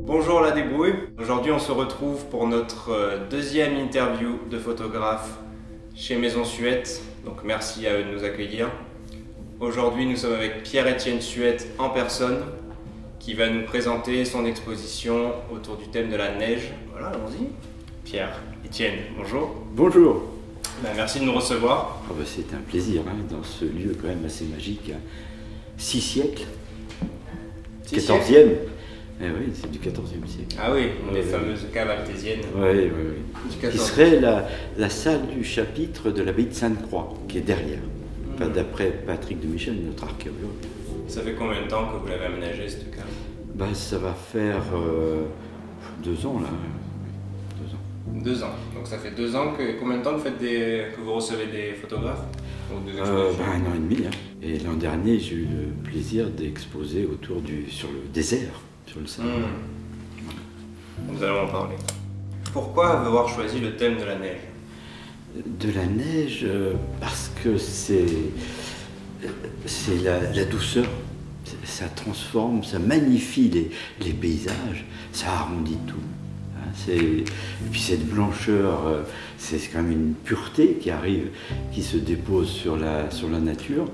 Bonjour la débrouille, aujourd'hui on se retrouve pour notre deuxième interview de photographe chez Maison Suette, donc merci à eux de nous accueillir. Aujourd'hui nous sommes avec Pierre-Étienne Suette en personne qui va nous présenter son exposition autour du thème de la neige. Voilà, allons-y. Pierre-Étienne, bonjour. Bonjour. Merci de nous recevoir. Oh bah c'est un plaisir dans ce lieu quand même assez magique. 6 siècles. 14e. Eh oui, c'est du 14e siècle. Ah oui, les fameuses caves artésiennes. Oui. Qui serait la salle du chapitre de l'abbaye de Sainte-Croix, qui est derrière. Enfin, d'après Patrick de Michel, notre archéologue. Ça fait combien de temps que vous l'avez aménagé cette cave? Ça va faire 2 ans là. 2 ans. Donc ça fait 2 ans que... Combien de temps que vous recevez des photographes? Ou des 1 an et demi. Et l'an dernier, j'ai eu le plaisir d'exposer sur le désert. Sur le Sahara. Nous allons en parler. Pourquoi avoir choisi le thème de la neige? De la neige, parce que c'est la douceur. Ça transforme, ça magnifie les paysages, ça arrondit tout. Et puis cette blancheur, c'est quand même une pureté qui se dépose sur la nature.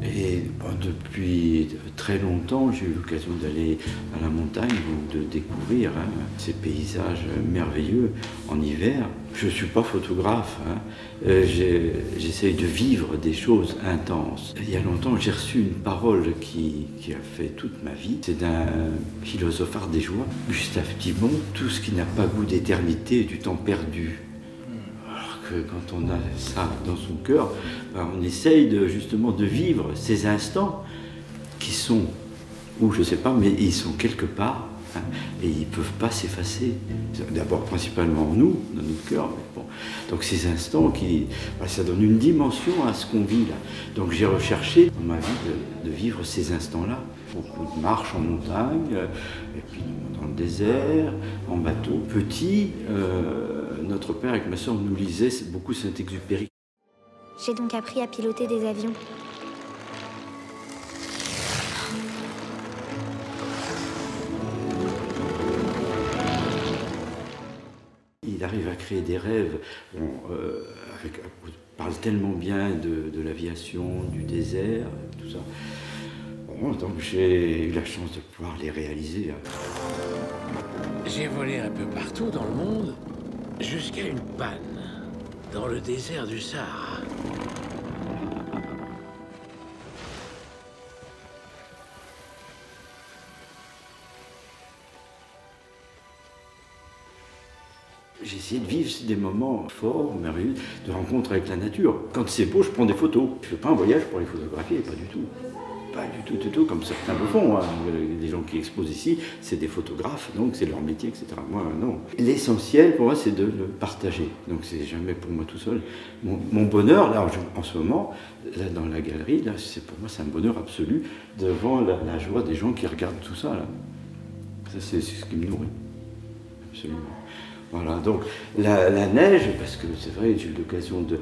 Et depuis très longtemps, j'ai eu l'occasion d'aller à la montagne, de découvrir ces paysages merveilleux en hiver. Je ne suis pas photographe, j'essaye de vivre des choses intenses. Il y a longtemps, j'ai reçu une parole qui a fait toute ma vie. C'est d'un philosophe ardéchois, Gustave Thibon. Tout ce qui n'a pas goût d'éternité est du temps perdu. Quand on a ça dans son cœur, on essaye justement de vivre ces instants qui sont, ou je ne sais pas, mais ils sont quelque part, et ils ne peuvent pas s'effacer. D'abord, principalement en nous, dans notre cœur. Mais bon. Donc ces instants, ça donne une dimension à ce qu'on vit là. Donc j'ai recherché dans ma vie de vivre ces instants-là. Beaucoup de marches en montagne, et puis dans le désert, en bateau. Petit, notre père avec ma soeur nous lisait beaucoup Saint-Exupéry. J'ai donc appris à piloter des avions. Il arrive à créer des rêves. On parle tellement bien de l'aviation, du désert, tout ça. Donc j'ai eu la chance de pouvoir les réaliser. J'ai volé un peu partout dans le monde, jusqu'à une panne, dans le désert du Sahara. J'ai essayé de vivre des moments forts, merveilleux, de rencontre avec la nature. Quand c'est beau, je prends des photos. Je ne fais pas un voyage pour les photographier, pas du tout. Pas du tout, comme certains le font. Les gens qui exposent ici, c'est des photographes, donc c'est leur métier, etc. Moi, non. L'essentiel, pour moi, c'est de le partager. Donc c'est jamais pour moi tout seul. Mon bonheur, là, en ce moment, là, dans la galerie, là, pour moi, c'est un bonheur absolu devant la joie des gens qui regardent tout ça. Là. Ça, c'est ce qui me nourrit. Absolument. Voilà, donc la neige, parce que c'est vrai, j'ai eu l'occasion de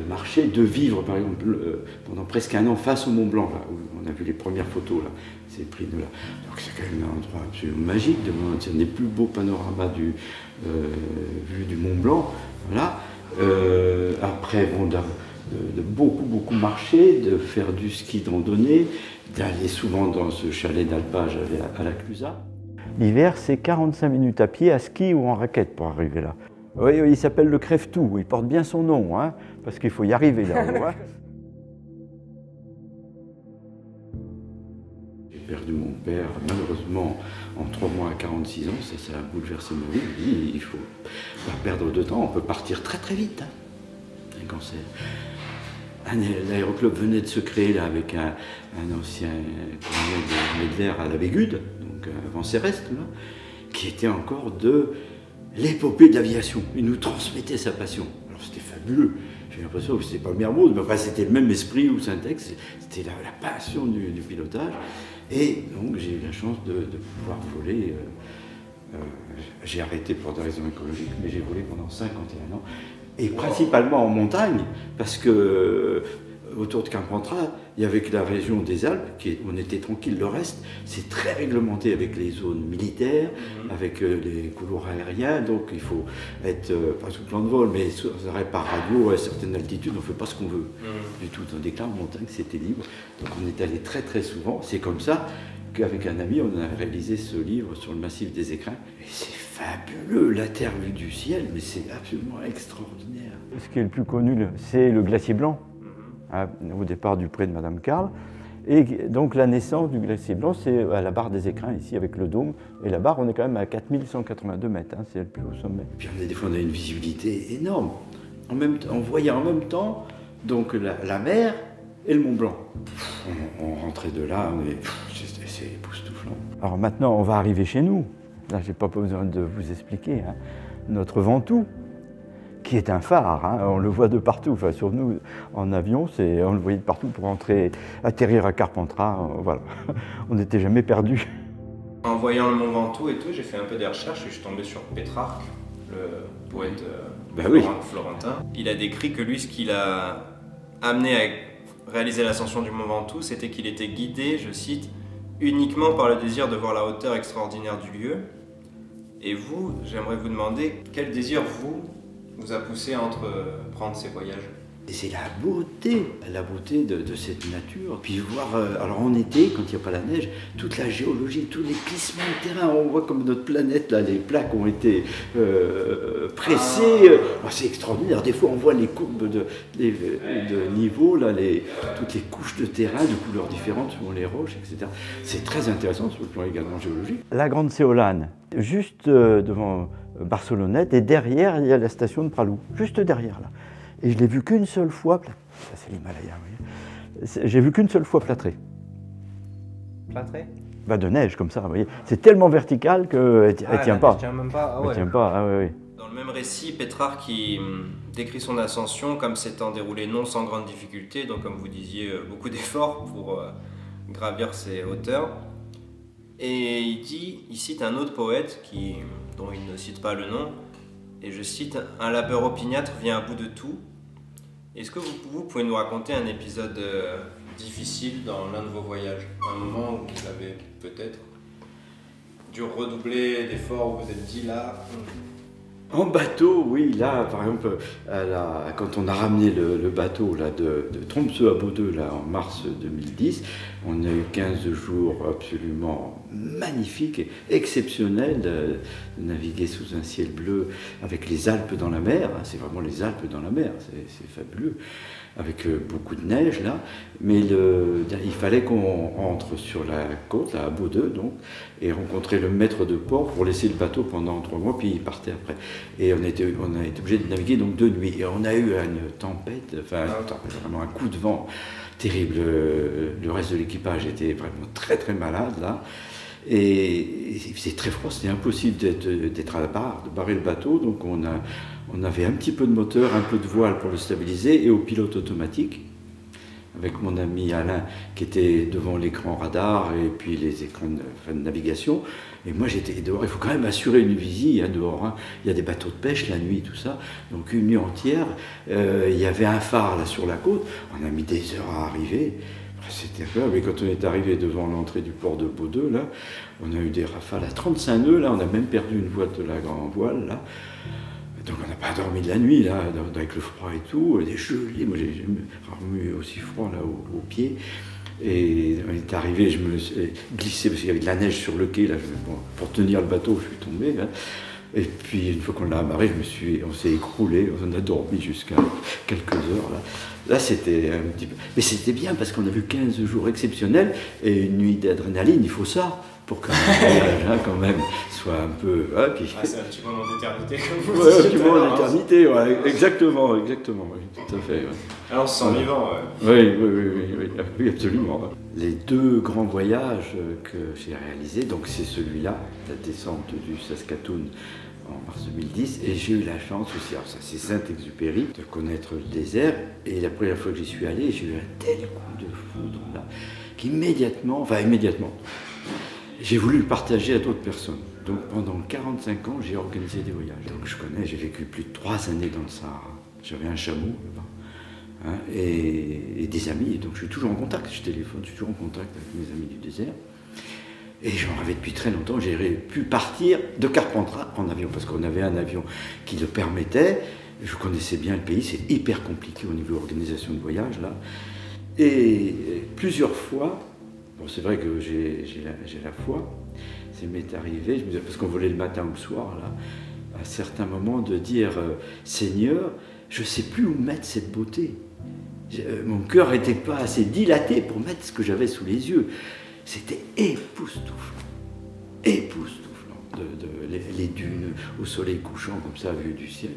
marcher, de vivre par exemple pendant presque 1 an face au Mont Blanc, là, où on a vu les premières photos, là, c'est pris de là. Donc c'est quand même un endroit absolument magique, c'est un des plus beaux panoramas vu du Mont Blanc. Voilà. Après, bon, de beaucoup marcher, de faire du ski de randonnée, d'aller souvent dans ce chalet d'alpage à la Clusaz. L'hiver, c'est 45 minutes à pied, à ski ou en raquette pour arriver là. Oui, il s'appelle le Crève-Tout, il porte bien son nom, parce qu'il faut y arriver là-haut. J'ai perdu mon père, malheureusement, en 3 mois à 46 ans, ça a bouleversé ma vie. Il ne faut pas perdre de temps, on peut partir très vite, un cancer. L'aéroclub venait de se créer là, avec un ancien colonel de Medler à la Bégude, donc avant Céreste, là, qui était encore de l'épopée de l'aviation. Il nous transmettait sa passion. Alors c'était fabuleux. J'ai l'impression que c'était pas Mermoz, mais enfin, c'était le même esprit ou Syntex, c'était la passion du pilotage. Et donc j'ai eu la chance de pouvoir voler. J'ai arrêté pour des raisons écologiques, mais j'ai volé pendant 51 ans. Et principalement en montagne, parce que autour de Carpentras, il y avait que la région des Alpes, on était tranquille. Le reste, c'est très réglementé avec les zones militaires, avec les couloirs aériens. Donc il faut être, pas sous plan de vol, mais par radio à certaines altitudes, on ne fait pas ce qu'on veut du tout. Tandis que là, en montagne, c'était libre. Donc on est allé très très souvent. C'est comme ça qu'avec un ami, on a réalisé ce livre sur le massif des Écrins. Et c'est fabuleux, la Terre vue du ciel, mais c'est absolument extraordinaire. Ce qui est le plus connu, c'est le glacier blanc, au départ du pré de Madame Carle. Et donc la naissance du glacier blanc, c'est à la barre des Écrins, ici, avec le dôme. Et la barre, on est quand même à 4182 mètres, c'est le plus haut sommet. Puis des fois, on a une visibilité énorme. On voyait en même temps donc, la mer et le Mont Blanc. On rentrait de là, c'est époustouflant. Alors maintenant, on va arriver chez nous. Là, je n'ai pas besoin de vous expliquer. Notre Ventoux, qui est un phare, on le voit de partout. Enfin, sur nous, en avion, on le voyait de partout pour atterrir à Carpentras. Voilà. On n'était jamais perdus. En voyant le Mont Ventoux et tout, j'ai fait un peu des recherches et je suis tombé sur Pétrarque, le poète florentin. Il a décrit que lui, ce qu'il a amené à réaliser l'ascension du Mont Ventoux, c'était qu'il était guidé, je cite, uniquement par le désir de voir la hauteur extraordinaire du lieu. Et vous, j'aimerais vous demander, quel désir vous a poussé à entreprendre ces voyages? Et c'est la beauté de cette nature. Puis voir, alors en été, quand il n'y a pas la neige, toute la géologie, tous les glissements de terrain, on voit comme notre planète, là, les plaques ont été pressées. C'est extraordinaire. Des fois, on voit les courbes de niveau, là, toutes les couches de terrain de couleurs différentes selon les roches, etc. C'est très intéressant sur le plan également géologique. La Grande Séolane, juste devant Barcelonnette, et derrière, il y a la station de Pralou, juste derrière, là. Et je l'ai vu qu'une seule fois, ça c'est l'Himalaya, vous voyez. J'ai vu qu'une seule fois plâtré. Plâtré? De neige comme ça, vous voyez. C'est tellement vertical qu'elle ne tient pas. Elle tient même pas. Elle tient pas, oui. Dans le même récit, Pétrarque qui décrit son ascension comme s'étant déroulée non sans grande difficulté, donc comme vous disiez, beaucoup d'efforts pour gravir ces hauteurs. Et il cite un autre poète dont il ne cite pas le nom, et je cite, « Un labeur opiniâtre vient à bout de tout ». Est-ce que vous pouvez nous raconter un épisode difficile dans l'un de vos voyages? Un moment où vous avez peut-être dû redoubler d'efforts, où vous êtes dit là... En bateau, oui, là, par exemple, quand on a ramené le bateau là, de Tromsø à Bodø là, en mars 2010, on a eu 15 jours absolument magnifiques et exceptionnels de naviguer sous un ciel bleu avec les Alpes dans la mer. C'est vraiment les Alpes dans la mer, c'est fabuleux, avec beaucoup de neige là. Mais il fallait qu'on rentre sur la côte, là, à Bodø, donc, et rencontrer le maître de port pour laisser le bateau pendant 3 mois, puis il partait après. Et on a été obligé de naviguer donc de nuit. Et on a eu une tempête, vraiment un coup de vent terrible. Le reste de l'équipage était vraiment très très malade là. Et il faisait très froid, c'était impossible d'être à la barre, de barrer le bateau. Donc on avait un petit peu de moteur, un peu de voile pour le stabiliser et au pilote automatique. Avec mon ami Alain qui était devant l'écran radar et puis les écrans de navigation. Et moi j'étais dehors, il faut quand même assurer une vigie dehors. Il y a des bateaux de pêche la nuit, tout ça. Donc une nuit entière, il y avait un phare là sur la côte. On a mis des heures à arriver. C'était incroyable. Mais quand on est arrivé devant l'entrée du port de Bodø, là, on a eu des rafales à 35 nœuds. Là, on a même perdu une voile de la grande voile. Là. Donc on n'a pas dormi de la nuit, là, avec le froid et tout, des gelées. Moi, j'ai jamais eu aussi froid là aux pieds. Et on est arrivé, je me suis glissé parce qu'il y avait de la neige sur le quai. Là, pour tenir le bateau, je suis tombé. Là. Et puis une fois qu'on l'a amarré, on s'est écroulé, on a dormi jusqu'à quelques heures. Là c'était un petit peu... Mais c'était bien parce qu'on a vu 15 jours exceptionnels et une nuit d'adrénaline, il faut ça. Pour qu'un voyage, quand même, soit un peu... c'est un petit moment d'éternité, comme vous dites. Oui, un petit moment d'éternité, ouais, exactement, oui, tout à fait. Ouais. Alors on se sent vivant, Oui, absolument. Les 2 grands voyages que j'ai réalisés, donc c'est celui-là, la descente du Saskatoon en mars 2010, et j'ai eu la chance aussi, alors ça c'est Saint-Exupéry, de connaître le désert, et la première fois que j'y suis allé, j'ai eu un tel coup de foudre là, qu'immédiatement, j'ai voulu le partager à d'autres personnes. Donc pendant 45 ans, j'ai organisé des voyages. Donc j'ai vécu plus de 3 années dans le Sahara. J'avais un chameau, hein, et des amis, donc je suis toujours en contact, je téléphone, je suis toujours en contact avec mes amis du désert. Et j'en rêvais depuis très longtemps, j'ai pu partir de Carpentras en avion, parce qu'on avait un avion qui le permettait. Je connaissais bien le pays, c'est hyper compliqué au niveau de l'organisation de voyage, là. Et plusieurs fois, bon, c'est vrai que j'ai la foi, ça m'est arrivé, je me disais, parce qu'on volait le matin ou le soir, là, à certains moments, de dire Seigneur, je ne sais plus où mettre cette beauté. Mon cœur n'était pas assez dilaté pour mettre ce que j'avais sous les yeux. C'était époustouflant, les dunes au soleil couchant comme ça, vu du ciel.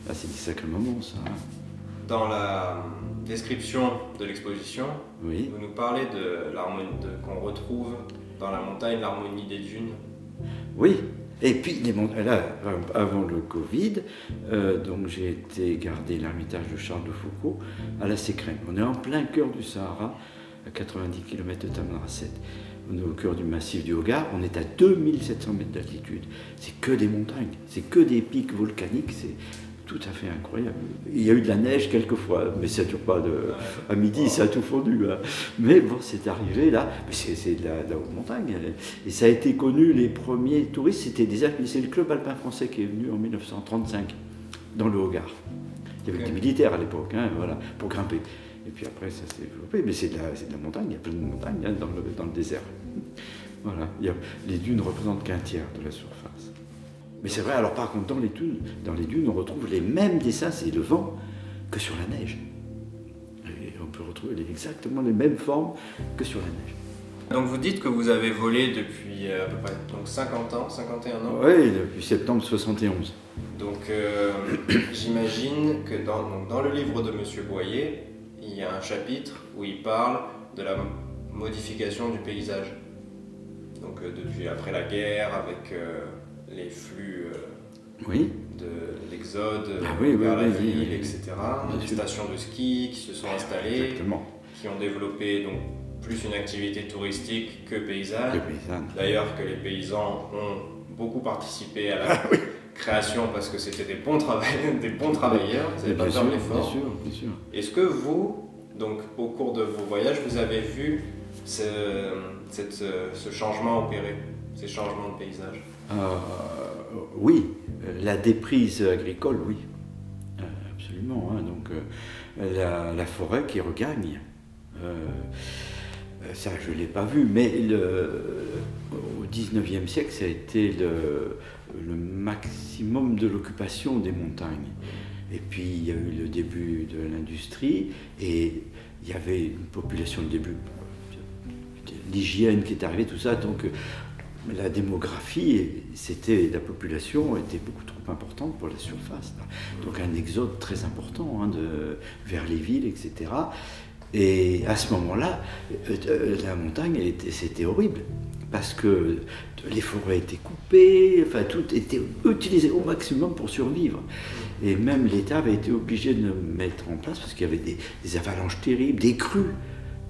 Là, c'est des sacrés moments, ça. Hein. Dans la description de l'exposition, oui. Vous nous parlez de l'harmonie qu'on retrouve dans la montagne, l'harmonie des dunes. Oui, et puis là, avant le Covid, donc j'ai été garder l'ermitage de Charles de Foucault à la Sécrène. On est en plein cœur du Sahara, à 90 km de Tamanrasset. On est au cœur du massif du Hogar, on est à 2700 mètres d'altitude. C'est que des montagnes, c'est que des pics volcaniques, c'est tout à fait incroyable. Il y a eu de la neige quelquefois, mais ça ne dure pas à midi, ça a tout fondu. Hein. Mais bon, c'est arrivé là, c'est de la haute montagne. Et ça a été connu, les premiers touristes, c'est le club alpin français qui est venu en 1935, dans le Hogar. Il y avait des militaires à l'époque, hein, voilà, pour grimper. Et puis après, ça s'est développé, mais c'est de la montagne, il y a plein de montagnes hein, dans le désert. Voilà, les dunes représentent qu'un tiers de la surface. Mais c'est vrai, alors par contre, dans les dunes, on retrouve les mêmes dessins, c'est le vent, que sur la neige. Et on peut retrouver exactement les mêmes formes que sur la neige. Donc vous dites que vous avez volé depuis à peu près donc 51 ans. Oui, depuis septembre 71. Donc j'imagine que dans le livre de Monsieur Boyer, il y a un chapitre où il parle de la modification du paysage. Donc depuis après la guerre, avec les flux de l'exode vers la ville, etc. Des stations de ski qui se sont installées, qui ont développé donc plus une activité touristique que paysanne. D'ailleurs que les paysans ont beaucoup participé à la création parce que c'était des bons travailleurs, ils n'avaient pas peur de l'effort. Bien sûr. Est-ce que vous, donc au cours de vos voyages, vous avez vu ce changement opérer, ces changements de paysage? Oui, la déprise agricole, oui, absolument. Hein. Donc la forêt qui regagne. Ça, je ne l'ai pas vu, mais au XIXe siècle, ça a été le maximum de l'occupation des montagnes. Et puis, il y a eu le début de l'industrie, et il y avait une population, le début de l'hygiène qui est arrivée, tout ça. Donc, la démographie, la population était beaucoup trop importante pour la surface. Donc, un exode très important vers les villes, etc. Et à ce moment-là, la montagne, c'était horrible, parce que les forêts étaient coupées, enfin tout était utilisé au maximum pour survivre. Et même l'État avait été obligé de mettre en place, parce qu'il y avait des avalanches terribles, des crues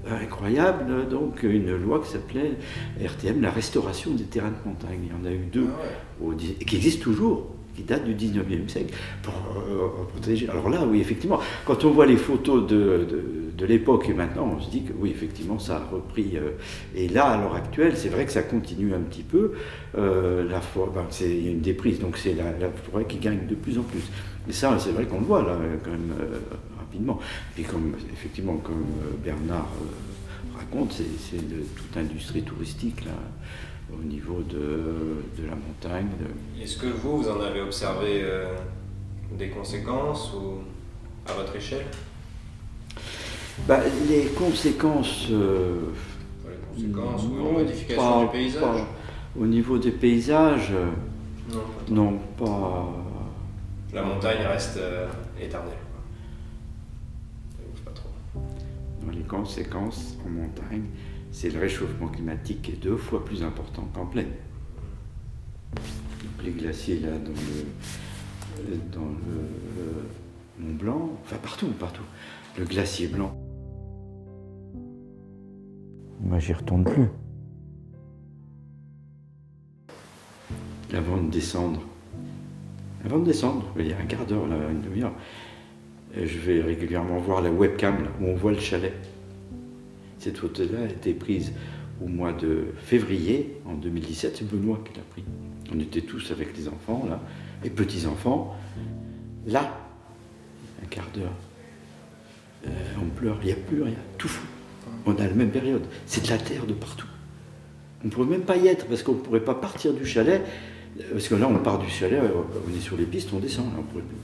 incroyables, donc une loi qui s'appelait RTM, la restauration des terrains de montagne. Il y en a eu 2, qui existent toujours, qui datent du 19e siècle, pour protéger. Alors là, oui, effectivement, quand on voit les photos de l'époque et maintenant, on se dit que oui, effectivement, ça a repris. Et là, à l'heure actuelle, c'est vrai que ça continue un petit peu. La forêt, il y a une déprise, donc c'est la forêt qui gagne de plus en plus. Et ça, c'est vrai qu'on le voit là, quand même, rapidement. Et effectivement, comme Bernard raconte, c'est toute industrie touristique là, au niveau de la montagne. Est-ce que vous en avez observé des conséquences ou à votre échelle? Les conséquences... ou une modification du paysage? Au niveau des paysages, non, pas... La montagne reste éternelle. Ça bouge pas trop. Dans les conséquences en montagne, c'est le réchauffement climatique qui est 2 fois plus important qu'en plaine. les glaciers là dans le Mont Blanc, enfin partout. Le glacier blanc. Moi, j'y retourne plus. Avant de descendre, il y a un quart d'heure, là, une demi-heure, je vais régulièrement voir la webcam là, où on voit le chalet. Cette photo-là a été prise au mois de février en 2017, c'est Benoît qui l'a pris. On était tous avec les enfants, là, les petits-enfants. Là, un quart d'heure, on pleure, il n'y a plus rien, tout fou. On a la même période, c'est de la terre de partout. On ne pourrait même pas y être parce qu'on ne pourrait pas partir du chalet, parce que là on part du chalet, on est sur les pistes, on descend, là on ne pourrait plus.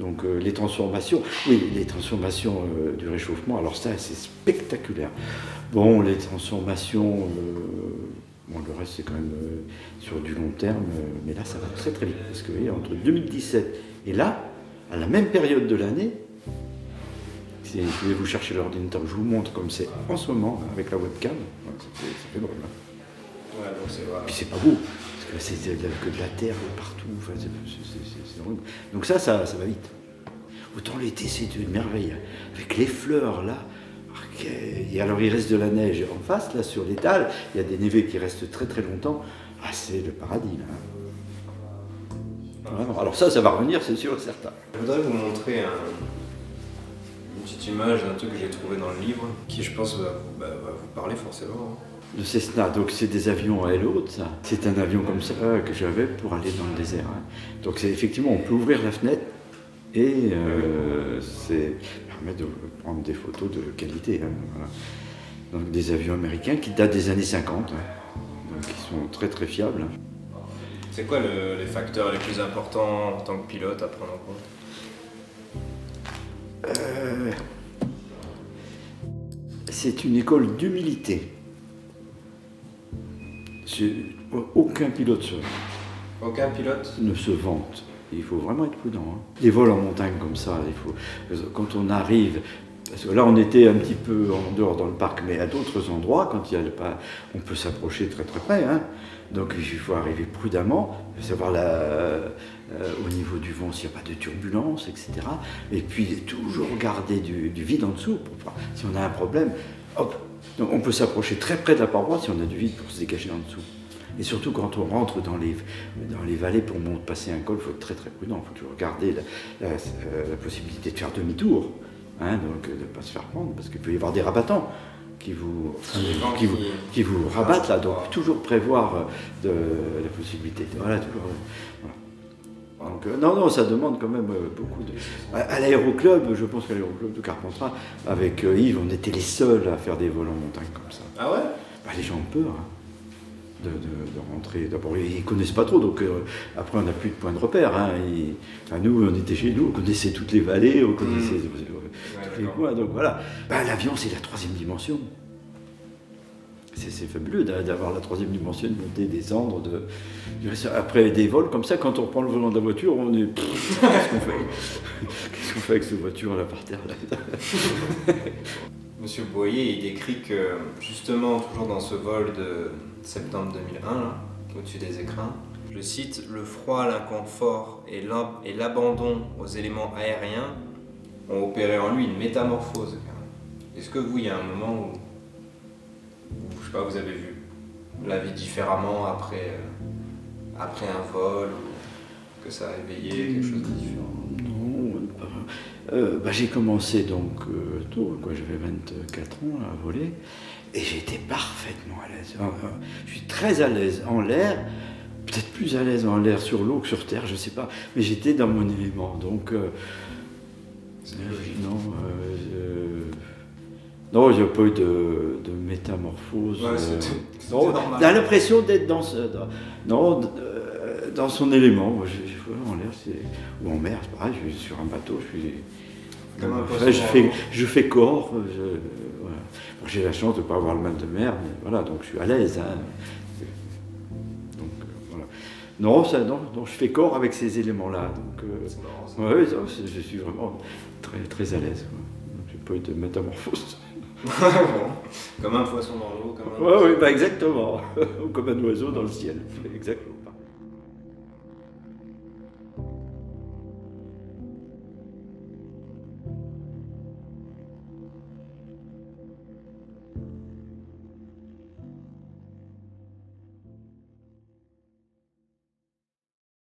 Donc les transformations, du réchauffement, alors ça c'est spectaculaire. Bon, les transformations, le reste c'est quand même sur du long terme, mais là ça va très très vite, parce que vous voyez, entre 2017 et là, à la même période de l'année, si vous voulez vous chercher l'ordinateur, je vous montre comme c'est en ce moment avec la webcam, ça fait drôle. Hein. Ouais, donc c'est vrai. Puis c'est pas beau, parce que c'est que de la terre partout, enfin, c'est horrible. Donc ça va vite. Autant l'été c'est une merveille, avec les fleurs là, et alors il reste de la neige en face, là sur l'étal, il y a des névés qui restent très très longtemps, c'est le paradis là. Vraiment. Alors ça va revenir, c'est sûr et certain. Je voudrais vous montrer une petite image d'un truc que j'ai trouvé dans le livre, qui je pense va vous parler forcément. Le Cessna, donc c'est des avions à aile haute, ça. C'est un avion comme ça que j'avais pour aller dans le désert. Hein. Donc c'est effectivement, on peut ouvrir la fenêtre et ça permet de prendre des photos de qualité. Hein, voilà. Donc des avions américains qui datent des années 50, hein, donc qui sont très très fiables. C'est quoi les facteurs les plus importants en tant que pilote à prendre en compte? C'est une école d'humilité. Aucun pilote ne se vante. Il faut vraiment être prudent. Hein. Les vols en montagne comme ça, quand on arrive, parce que là on était un petit peu en dehors dans le parc, mais à d'autres endroits, quand il y a on peut s'approcher très très près. Hein. Donc il faut arriver prudemment, savoir au niveau du vent s'il n'y a pas de turbulence, etc. Et puis toujours garder du vide en dessous pour voir si on a un problème. Hop. Donc on peut s'approcher très près de la paroi si on a du vide pour se dégager en dessous. Et surtout quand on rentre dans les vallées pour passer un col, il faut être très très prudent. Il faut toujours garder la possibilité de faire demi-tour, hein, donc de ne pas se faire prendre, parce qu'il peut y avoir des rabattants qui vous rabattent là. Donc toujours prévoir la possibilité. Voilà, toujours. Voilà. Donc, non, ça demande quand même beaucoup de... À l'aéroclub, je pense qu'à l'aéroclub de Carpentras, avec Yves, on était les seuls à faire des vols en montagne comme ça. Ah ouais? Les gens ont peur de rentrer. D'abord, ils ne connaissent pas trop, donc après, on n'a plus de point de repère. Hein, nous, on était chez nous, on connaissait toutes les vallées, on connaissait tous les coins. Donc voilà. L'avion, c'est la troisième dimension. C'est fabuleux d'avoir la troisième dimension, de monter, descendre. Après des vols comme ça, quand on prend le volant de la voiture, on est... Qu'est-ce qu'on fait? Qu'est-ce qu'on fait avec cette voiture là par terre là? Monsieur Boyer, il décrit que, justement, toujours dans ce vol de septembre 2001, là, au-dessus des écrins, je cite, « Le froid, l'inconfort et l'abandon aux éléments aériens ont opéré en lui une métamorphose. » Est-ce que vous, il y a un moment où je sais pas, vous avez vu la vie différemment après un vol, ou que ça a éveillé quelque chose de différent? Non, j'ai commencé donc tôt, j'avais 24 ans à voler, et j'étais parfaitement à l'aise. Je suis très à l'aise en l'air, peut-être plus à l'aise en l'air sur l'eau que sur terre, je sais pas, mais j'étais dans mon élément, donc non, il n'y a pas eu de métamorphose. Ouais, on a l'impression d'être dans son élément. Moi, en l'air, ou en mer, c'est pareil, je suis sur un bateau, je fais corps. Voilà. J'ai la chance de ne pas avoir le mal de mer, mais voilà, donc je suis à l'aise. Hein. Donc, voilà. Non, je fais corps avec ces éléments-là. Je suis vraiment très, très à l'aise. Je n'ai pas eu de métamorphose. Bon, comme un poisson dans l'eau, comme un exactement. Comme un oiseau dans le ciel. Exactement.